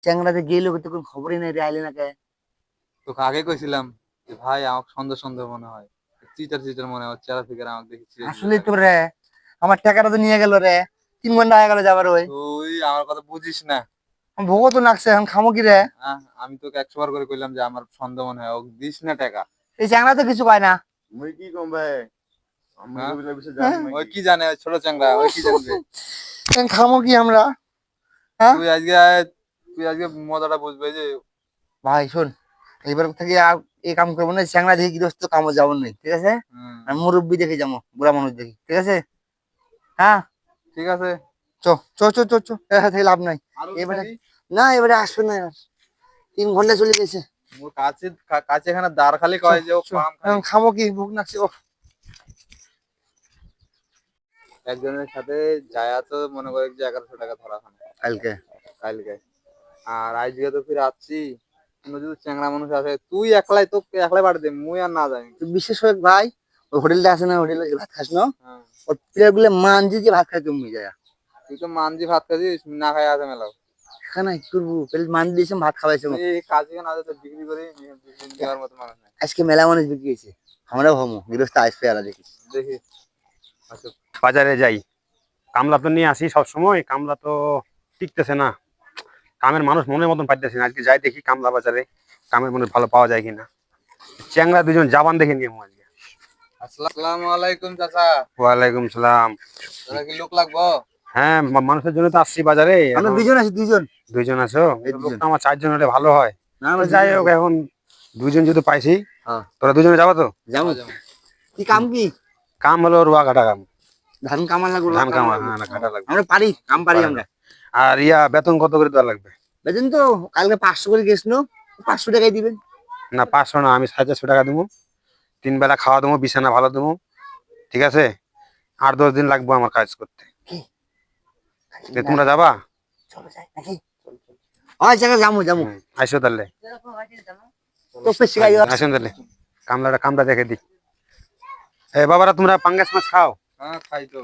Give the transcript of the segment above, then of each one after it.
চ্যাংড়াতে গেলো তো কোনো খবরই নাই রে, আইলে না কে? তোকে আগে কইছিলাম যে ভাই আমাকে সন্দেহ সন্দেহ মনে হয়, চিটার চিটার মনে হচ্ছে, চেহারা ফিগার আমাকে দেখে চিড়ে দিল আসলে তো লাগে। রে, আমার টাকাটা তো নিয়ে গেল রে। 3 ঘন্টা হয়ে গেল যাবার ওই। তুই আমার কথা বুঝিস না। ভোগ তো লাগছে, এখন খামো কি রে? আমি তোকে 100 বার করে কইলাম যে আমার সন্দেহ মনে হয়, ও দিস না টাকা। এই চ্যাংড়া তো কিছু পায় না। মুই কি কম ভাই, আমি হ্যাঁ? ওগুলা বিষয়ে জানি না ওই কি। কি জানে, ওই ছোট চ্যাংড়া ওই কি জানবে? এখন খামো কি আমরা? হ্যাঁ তুই আজকে তুই আজকে মজাটা বুঝবে যে। ভাই শোন, এবার থেকে আর এই কাম করবো না, চ্যাংড়া দেখে গৃহস্থ কামো যাবো না, ঠিক আছে? হুম, আর মুরব্বি দেখে যাবো, বুড়া মানুষ দেখি, ঠিক আছে? হ্যাঁ ঠিক আছে। চ চ চ চ চ, থেকে লাভ নাই আরো এবারে। থাকি? না এবারে আসবে না আর, 3 ঘন্টা চলে গেছে। মোর কাছে কাছে এখানে দাঁড় খালি কয় যে ও চ, পাম খালি। এখন খামো কি, ভুক লাগছে ও। একজনের সাথে যায়া তো মনে করে যে 1100 টাকা ধরা খানে কালকে কালকে। আর আজকে তো ফিরে আসছি, কোনো যদি চ্যাংড়া মানুষ আসে তুই একলাই, তোকে একলাই পাঠিয়ে দে, মুই আর না যাই। তুই বিশেষ করে ভাই, ওই হোটেলটা আছে না, হোটেলে ভাত খাস না? হ্যাঁ, ওর প্লেয়ার গুলো মানজি যে ভাত খাইতে জমি যায়। তুই তো মানজি ভাত খাচ্ছিস, না খাই আছে মেলাও। এখানে কি করবো, প্লেট মানজি দিয়েছে, ভাত খাওয়াইছে। এই কাজে না তো বিক্রি করে বিক্রি দেওয়ার মতো মানুষ নাই। আজকে মেলা মানুষ বিক্রি হয়েছে, আমরাও হমো গৃহস্থ আসবে আর দেখি। দেখি আচ্ছা। বাজারে যাই, কামলা তো নিয়ে আসি সব সময়, কামলা তো টিকতেছে না, কামের মানুষ মনের মতন পাইতেছে না। আজকে যাই দেখি কামলা বাজারে কামের মানুষ ভালো পাওয়া যায় কিনা। চ্যাংরা দুজন জাবান দেখে নিয়ে আজকে। আসসালামু আলাইকুম চাচা। ওয়ালাইকুম সালাম। তোরা কি লোক লাগবো? হ্যাঁ, মানুষের জন্য তো আসছি বাজারে। আমরা এখন দুজন আছি, দুজন। দুইজন আছো? এই দুজন। লোকটা আমার 4 জন হলে ভালো হয়। না আমরা যাই দুজন হোক, আছি। এখন দুইজন যদি পাইছি, হ্যাঁ তোরা দুজনে যাবো তো? যাবো। যাবো। কি কাম কি? কাম হলো রোয়া কাটা কাম, ধান কামার লাগবে, ধান কামা। হ্যাঁ, না, কাটা লাগবে। আমরা পারি, কাম পারি আমরা। আর বেতন কত করে দেওয়া লাগবে? বেতন তো কালকে 500 করে গেছিল, 500 টাকাই দিবেন। না, 500 না, আমি 450 টাকা দেবো। 3 বেলা খাওয়া দেবো, বিছানা ভালো দেবো, ঠিক আছে? 8-10 দিন লাগবে আমার কাজ করতে। তোমরা যাবা? চলো যাই নাকি? ওই জায়গা যামু যামু। আইসো তাহলে। তো পেছি গাই। আসেন তাহলে, কামটা দেখে দি। বাবারা, তোমরা পাঙ্গাস মাছ খাও? হ্যাঁ খাই তো।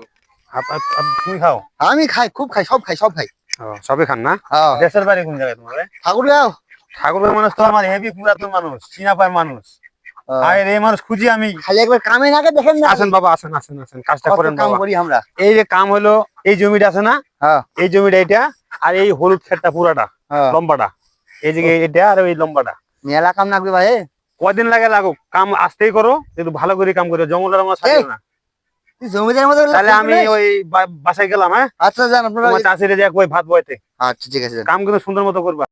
তুমি খাও? আমি খাই, খুব খাই, সব খাই, সব খাই। সবে খান না? হ্যাঁ দেশের বাড়ি কোন জায়গায় তোমার? ঠাকুরগাঁও। ঠাকুরের মানুষ তো আমার হেভি পুরাতন মানুষ, চীনাপার মানুষ। আর এই মানুষ খুঁজি আমি। খালি একবার কামে নাকে দেখেন না। আসেন বাবা, আসেন আসেন আসেন, কাজটা কত করেন কাম বাবা। করি আমরা। এই যে কাম হলো, এই জমিটা আছে না, হ্যাঁ এই জমিটা এটা, আর এই হলুদ ক্ষেতটা পুরাটা, হ্যাঁ। লম্বাটা, এই যে এটা আর ওই লম্বাটা। মেলা কাম লাগবে ভাই। কদিন লাগে লাগুক, কাম আস্তেই করো, কিন্তু ভালো করে কাম করো, জঙ্গলের আমার সাথে না। তুই জমিদার মতো তাহলে আমি ওই বাসায় গেলাম। হ্যাঁ, আচ্ছা যান আপনারা। তোমার চাষিরে যা কই ভাত বইতে। আচ্ছা ঠিক আছে। কাম কিন্তু সুন্দর মতো করবা।